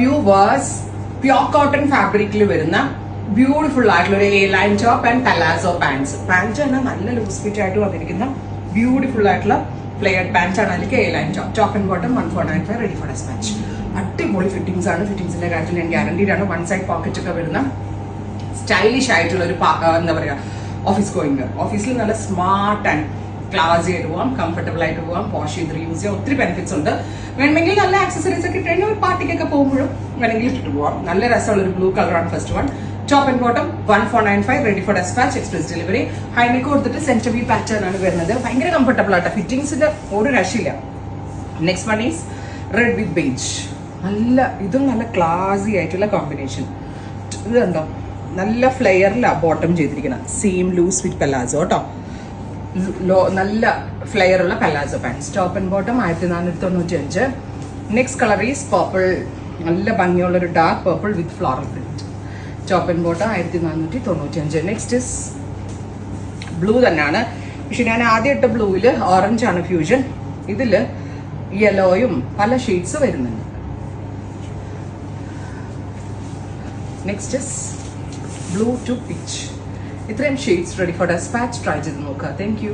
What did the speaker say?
View was pure cotton ഫാബ്രിക്കിൽ വരുന്ന beautiful ആയിട്ടുള്ള ഒരു A line top and palazzo pants. Pant തന്നെ നല്ല ലൂസ് ഫിറ്റ് ആയിട്ട് വന്നിരിക്കുന്ന ബ്യൂട്ടിഫുൾ ആയിട്ടുള്ള ഫ്ലെയർഡ് പാൻസ് ആണ്. അതിലേക്ക് A line top and bottom 1495 ready for despatch. അടിപൊളി ഫിറ്റിംഗ്സ് ആണ്. ഫിറ്റിംഗ്സിന്റെ കാര്യത്തിൽ ഞാൻ ഗ്യാരണ്ടീഡ് ആണ്. വൺ സൈഡ് പോക്കറ്റ് ഒക്കെ വരുന്ന സ്റ്റൈലിഷ് ആയിട്ടുള്ള ഒരു എന്താ പറയാ ഓഫീസ് ഗോയിങ്. ഓഫീസിൽ നല്ല സ്മാർട്ട് ആൻഡ് ക്ലാസി ആയിട്ട് പോവാം, കംഫർട്ടബിൾ ആയിട്ട് പോവാം, വാഷ് ചെയ്ത് യൂസ് ചെയ്യാം. ഒത്തിരി ബെനിഫിറ്റ്സ് ഉണ്ട്. വേണമെങ്കിൽ നല്ല ആക്സസറീസ് ഒക്കെ ഇട്ട് ഒരു പാർട്ടിക്കൊക്കെ പോകുമ്പോഴും വേണമെങ്കിൽ ഇട്ടിട്ട് പോവാം. നല്ല രസമുള്ള ഒരു ബ്ലൂ കളറാണ് first one. Top and bottom 1495 ready for despatch, express delivery. High neck കൊടുത്തിട്ട് സെന്റർ വി പാറ്റേൺ ആണ് വരുന്നത്. ഭയങ്കര കംഫർട്ടബിൾ ആട്ടോ. ഫിറ്റിംഗ്സിന്റെ ഒരു രക്ഷയില്ല. Next one is red with beige. നല്ല ഇതും നല്ല ക്ലാസി ആയിട്ടുള്ള കോമ്പിനേഷൻ. ഇത് കണ്ടോ, നല്ല ഫ്ലെയറിലാണ് ബോട്ടം ചെയ്തിരിക്കുന്നത്. സെയിം ലൂസ് വിത്ത് പലാസോ കേട്ടോ. നല്ല ഫ്ലെയർ ഉള്ള palazzo pants. Top and bottom 1495. Next colour is purple. നല്ല ഭംഗിയുള്ള ഒരു dark purple with floral print. Top and bottom 1495. Next is blue തന്നെയാണ്. പക്ഷെ ഞാൻ ആദ്യം ഇട്ട ബ്ലൂവില് ഓറഞ്ച് ആണ് ഫ്യൂഷൻ. ഇതില് യെലോയും പല ഷെയ്ഡ്സ് വരുന്നുണ്ട്. Next is blue to peach. ഇത്രയും shades ready for dispatch. Try ചെയ്ത് നോക്കുക. Thank U.